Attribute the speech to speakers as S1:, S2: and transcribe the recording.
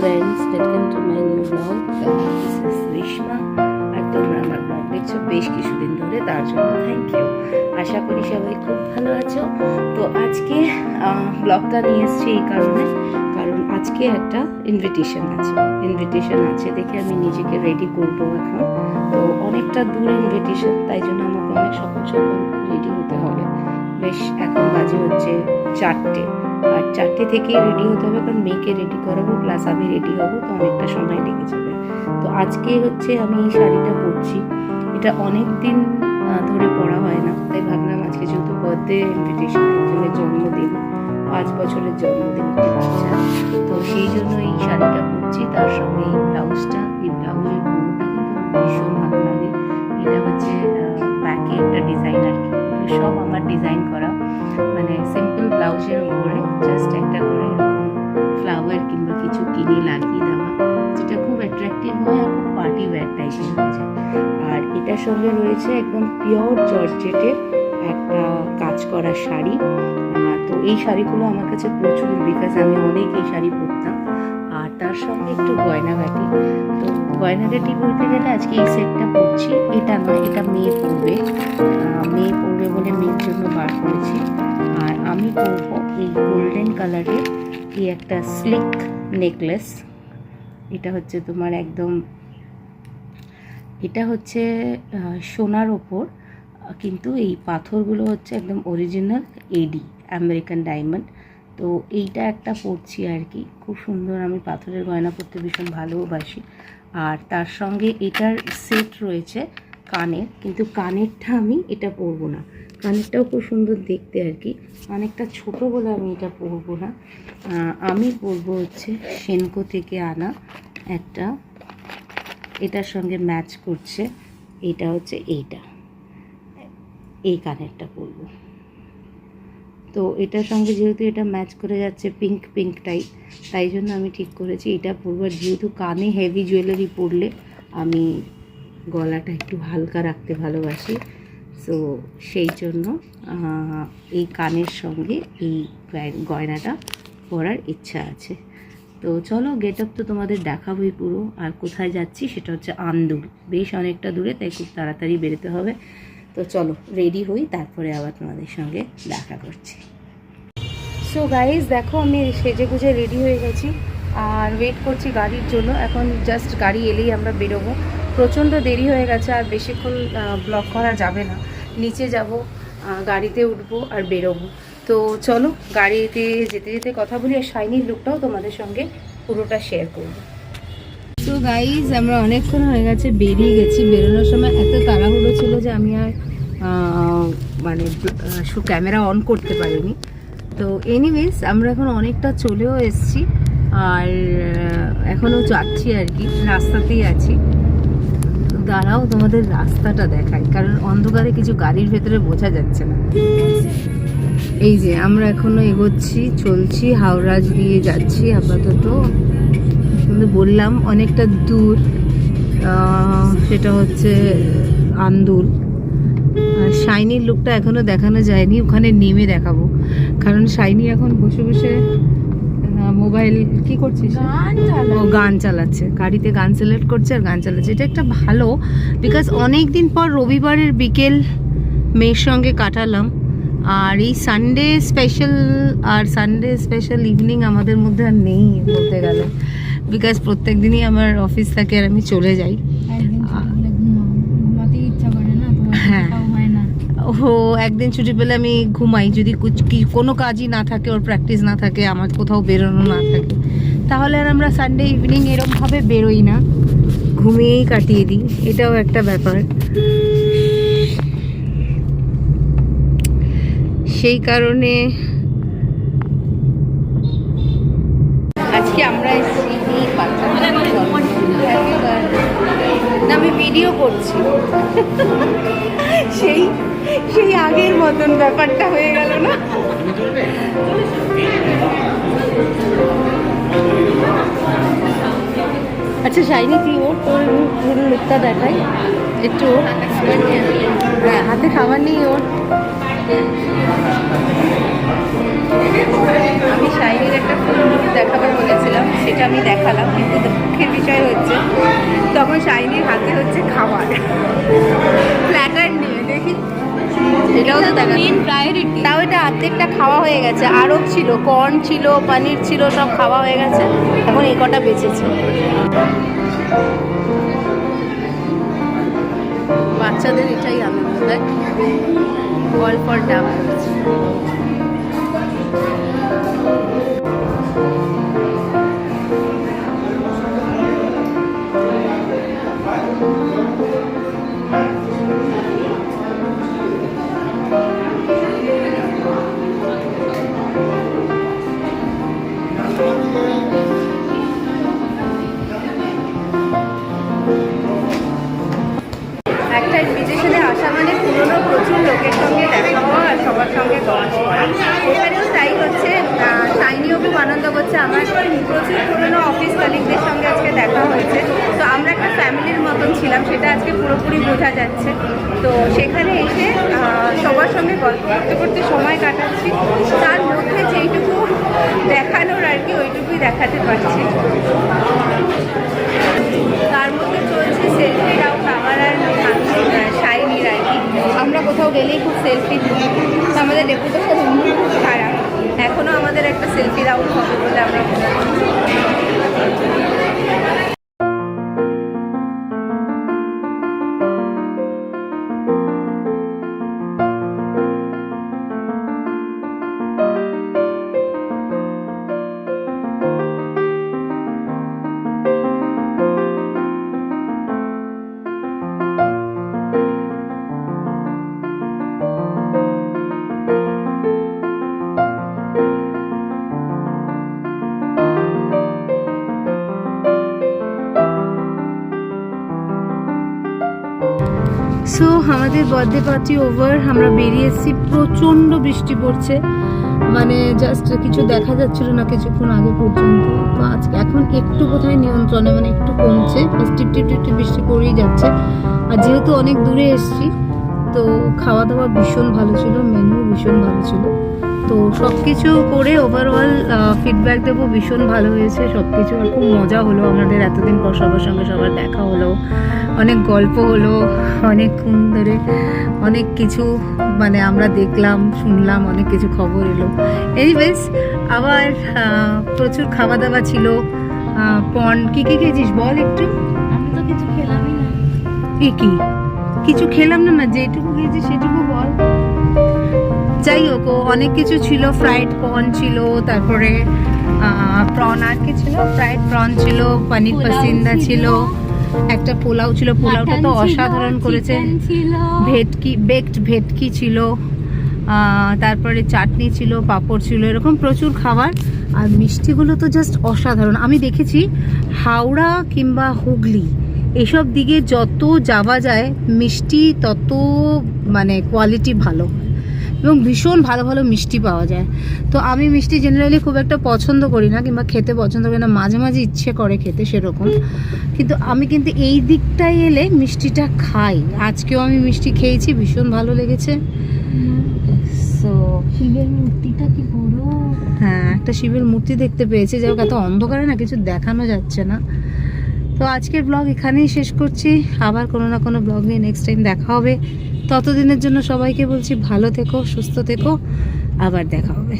S1: friends, welcome to my new vlog. This is Rishma আর তোমরা আমার blog দেখছো বেশ কিছুদিন ধরে, তার জন্য থ্যাংক ইউ। আশা করি সবাই খুব ভালো আছো। তো আজকে ব্লগটা নিয়ে এসেছি এই কারণে, কারণ আজকে একটা ইনভিটেশন আছে দেখে আমি নিজেকে রেডি করব এখন। তো অনেকটা দূর ইনভিটেশন, তাই জন্য আমাকে অনেক সকাল সকাল রেডি হতে হবে। বেশ এখন বাজে হচ্ছে 4টে, আর 4টে থেকে রেডি হতে হবে, কারণ মেয়েকে রেডি করাবো প্লাস আমি রেডি হবো, তো অনেকটা সময় লেগে যাবে। তো আজকে হচ্ছে আমি এই শাড়িটা পরছি, এটা অনেক দিন ধরে পরা হয় না, তাই ভাবলাম আজকে যেহেতু বার্থডে ইনভিটেশন, একজনের জন্মদিন, 5 বছরের জন্মদিন একটি বাচ্চা, তো সেই জন্য এই শাড়িটা পরছি। তার সঙ্গে এই ব্লাউজটা, এই ব্লাউজের বোনটা কিন্তু ভীষণ ভালো লাগে। এটা হচ্ছে ব্যাকে একটা ডিজাইন আর কি, সব আমার ডিজাইন করা, মানে সিম্পল ব্লাউজের উপরে জাস্ট একটা করে ফ্লাওয়ার কিংবা কিছু কিনে লাগিয়ে দেওয়া, যেটা খুব অ্যাট্রাক্টিভ হয় আর খুব পার্টি ওয়্যার টাইপের হয়ে যায়। আর এটার সঙ্গে রয়েছে একদম পিওর জর্জেটের একটা কাজ করা শাড়ি। তো এই শাড়িগুলো আমার কাছে প্রচুর, বিকজ আমি অনেক এই শাড়ি পরতাম। আর তার সঙ্গে একটু গয়নাগাটি, তো গয়নাগাটি বলতে গেলে আজকে এই সেটটা পরছি, এটা নয়, এটা মেয়ে পরবে বলে মেয়ের জন্য বার করেছি। আর আমি পরবো এই গোল্ডেন কালারের এই একটা স্লিক নেকলেস। এটা হচ্ছে তোমার একদম, এটা হচ্ছে সোনার ওপর, কিন্তু এই পাথরগুলো হচ্ছে একদম অরিজিনাল এডি, আমেরিকান ডায়মন্ড। তো এইটা একটা পরছি আর কি, খুব সুন্দর। আমি পাথরের গয়না পরতে ভীষণ ভালোবাসি। আর তার সঙ্গে এটার সেট রয়েছে কানের, কিন্তু কানেরটা আমি এটা পরবো না, কানেরটাও খুব সুন্দর দেখতে আর কি, অনেকটা ছোট বলে আমি এটা পরবো না। আমি পরবো হচ্ছে সেনকো থেকে আনা একটা, এটার সঙ্গে ম্যাচ করছে, এটা হচ্ছে এই কানেরটা পরবো। তো এটার সঙ্গে যেহেতু এটা ম্যাচ করে যাচ্ছে পিঙ্ক টাইপ, তাই জন্য আমি ঠিক করেছি এটা পরবো। আর যেহেতু কানে হেভি জুয়েলারি পরলে আমি গলাটা একটু হালকা রাখতে ভালোবাসি, সো সেই জন্য এই কানের সঙ্গে এই গয়নাটা পরার ইচ্ছা আছে। তো চলো, গেট আপ তো তোমাদের দেখাবোই পুরো। আর কোথায় যাচ্ছি সেটা হচ্ছে আন্দুল, বেশ অনেকটা দূরে, তাই খুব তাড়াতাড়ি বেরোতে হবে। তো চলো রেডি হই, তারপরে আবার তোমাদের সঙ্গে দেখা করছি। সো গাইজ দেখো, আমি সেজে গুজে রেডি হয়ে গেছি আর ওয়েট করছি গাড়ির জন্য। এখন জাস্ট গাড়ি এলেই আমরা বেরোবো। প্রচণ্ড দেরি হয়ে গেছে, আর বেশিক্ষণ ব্লগ করা যাবে না। নিচে যাব, গাড়িতে উঠবো আর বেরোবো। তো চলো গাড়িতে যেতে যেতে কথা বলি, আর শাইনির লুকটাও তোমাদের সঙ্গে পুরোটা শেয়ার করবো। তো গাইজ আমরা অনেকক্ষণ হয়ে গেছে বেরিয়ে গেছি। বেরোনোর সময় এত তাড়াহুড়ো ছিল যে আমি আর মানে ক্যামেরা অন করতে পারিনি। তো এনিওয়েজ আমরা এখন অনেকটা চলেও এসেছি, আর এখনও যাচ্ছি আর কি, রাস্তাতেই আছি। দাঁড়াও তোমাদের রাস্তাটা দেখাই, কারণ অন্ধকারে কিছু গাড়ির ভেতরে বোঝা যাচ্ছে না। এই যে আমরা এখনো এগোচ্ছি, চলছি, হাওড়াজ দিয়ে যাচ্ছি আপাতত। কিন্তু বললাম অনেকটা দূর, সেটা হচ্ছে আন্দুল। আর শাইনির লুকটা এখনো দেখানো যায়নি, ওখানে নেমে দেখাবো। কারণ শাইনি এখন বসে বসে মোবাইল কি করছিস, ও গান চালাচ্ছে, গাড়িতে গান সিলেক্ট করছে আর গান চালাচ্ছে। এটা একটা ভালো, বিকজ অনেক দিন পর রবিবারের বিকেল মেয়ের সঙ্গে কাটালাম। আর এই সানডে স্পেশাল ইভিনিং আমাদের মধ্যে আর নেই বলতে গেলে, বিকজ প্রত্যেক দিনই আমার অফিস থাকে আর আমি চলে যাই। হ্যাঁ, ও একদিন ছুটি পেলে আমি ঘুমাই, যদি কোনো কাজই না থাকে, ওর প্র্যাকটিস না থাকে, আমার কোথাও বেরোনো না থাকে, তাহলে আর আমরা সানডে ইভিনিং এরকমভাবে বেরোই না, ঘুমিয়েই কাটিয়ে দিই। এটাও একটা ব্যাপার। সেই কারণে আজকে আমরা আমি ভিডিও করছি, সেই আগের মতন ব্যাপারটা হয়ে গেল না। আচ্ছা শাইনি, তুই ওর পুরো লুকটা দেখাই একটু। হ্যাঁ, হাতে খাবার নেই ওর। আমি শাইনির একটা ফুল লুক দেখাবো বলেছিলাম, সেটা আমি দেখালাম, কিন্তু দুঃখের বিষয় হচ্ছে তখন শাইনির হাতে হচ্ছে খাবার, প্ল্যাটার নিয়ে। দেখি এটাও তো দেখা মেন প্রায়োরিটি। তাও এটা অর্ধেকটা খাওয়া হয়ে গেছে, আরও ছিল, কর্ন ছিল, পনির ছিল, সব খাওয়া হয়ে গেছে, এখন এই কটা বেঁচেছে। বাচ্চাদের এটাই আনন্দ, দেখ বল ফর ডাব। একটা ইনভিটেশনে আসা মানে পুরোনো প্রচুর লোকের সঙ্গে দেখা হওয়া আর সবার সঙ্গে গল্প করা। এখানেও তাই হচ্ছে, শাইনিও খুব আনন্দ করছে। আমার প্রচুর পুরোনো অফিস কলিগদের সঙ্গে আজকে দেখা হয়েছে, তো আমরা একটা ফ্যামিলির মতন ছিলাম, সেটা আজকে পুরোপুরি বোঝা যাচ্ছে। তো সেখানে এসে সবার সঙ্গে গল্প করতে করতে সময় কাটাচ্ছি, তার মধ্যে যেইটুকু দেখানোর আর কি ওইটুকুই দেখাতে পারছি। তার মধ্যে চলছে সেলফি রাউন্ড আমার আর শাইনির আর কি। আমরা কোথাও গেলেই খুব সেলফি তুলি, তো আমাদের রেপুটেশন খুব খারাপ। এখনও আমাদের একটা সেলফি রাউন্ড হবে বলে আমরা মনে করছি। সো আমাদের বার্থডে পার্টি ওভার, আমরা বেরিয়ে এসেছি। প্রচণ্ড বৃষ্টি পড়ছে, মানে জাস্ট কিছু দেখা যাচ্ছিল না কিছুক্ষণ আগে পর্যন্ত। তো আজকে এখন একটু কোথায় নিয়ন্ত্রণে, মানে একটু কমছে, টিপ টিপ টিপ টিপ বৃষ্টি পড়েই যাচ্ছে। আর যেহেতু অনেক দূরে এসেছি, তো খাওয়া দাওয়া ভীষণ ভালো ছিল, মেনু ভীষণ ভালো ছিল। তো সব কিছু করে ওভারঅল ফিডব্যাক দেবো, ভীষণ ভালো হয়েছে সব কিছু। আর খুব মজা হলো, আমাদের এতদিন পর সবার সঙ্গে সবার দেখা হলো, অনেক গল্প হলো, অনেকক্ষণ ধরে অনেক কিছু মানে আমরা দেখলাম, শুনলাম, অনেক কিছু খবর এলো। এনিওয়েজ আবার প্রচুর খাওয়া দাওয়া ছিল। পন কি কি খেয়েছিস বল একটু? আমি তো কিছু খেলামই না। কি কিছু খেলাম না? না যেটুকু খেয়েছি সেটুকু বল। যাই হোক, অনেক কিছু ছিল, ফ্রাইড কর্ন ছিল, তারপরে প্রন, আর কি ছিল, ফ্রাইড প্রন ছিল, পনির পাসিন্দা ছিল, একটা পোলাও ছিল, পোলাওটা তো অসাধারণ করেছে, বেকড ভেটকি ছিল, তারপরে চাটনি ছিল, পাঁপড় ছিল, এরকম প্রচুর খাবার। আর মিষ্টিগুলো তো জাস্ট অসাধারণ। আমি দেখেছি হাওড়া কিংবা হুগলি এসব দিকে যত যাওয়া যায় মিষ্টি তত মানে কোয়ালিটি ভালো, এবং ভীষণ ভালো ভালো মিষ্টি পাওয়া যায়। তো আমি মিষ্টি জেনারেলি খুব একটা পছন্দ করি না, কিংবা খেতে পছন্দ করি না, মাঝে মাঝে ইচ্ছে করে খেতে সেরকম। কিন্তু আমি কিন্তু এই দিকটায় এলে মিষ্টিটা খাই। আজকেও আমি মিষ্টি খেয়েছি, ভীষণ ভালো লেগেছে। সো শিবের মূর্তিটা কি বড়! হ্যাঁ, একটা শিবের মূর্তি দেখতে পেয়েছি, যাই হোক এত অন্ধকারে না কিছু দেখানো যাচ্ছে না। তো আজকের ব্লগ এখানেই শেষ করছি, আবার কোনো না কোনো ব্লগ নিয়ে নেক্সট টাইম দেখা হবে। ততদিনের জন্য সবাইকে বলছি ভালো থেকো, সুস্থ থেকো, আবার দেখা হবে।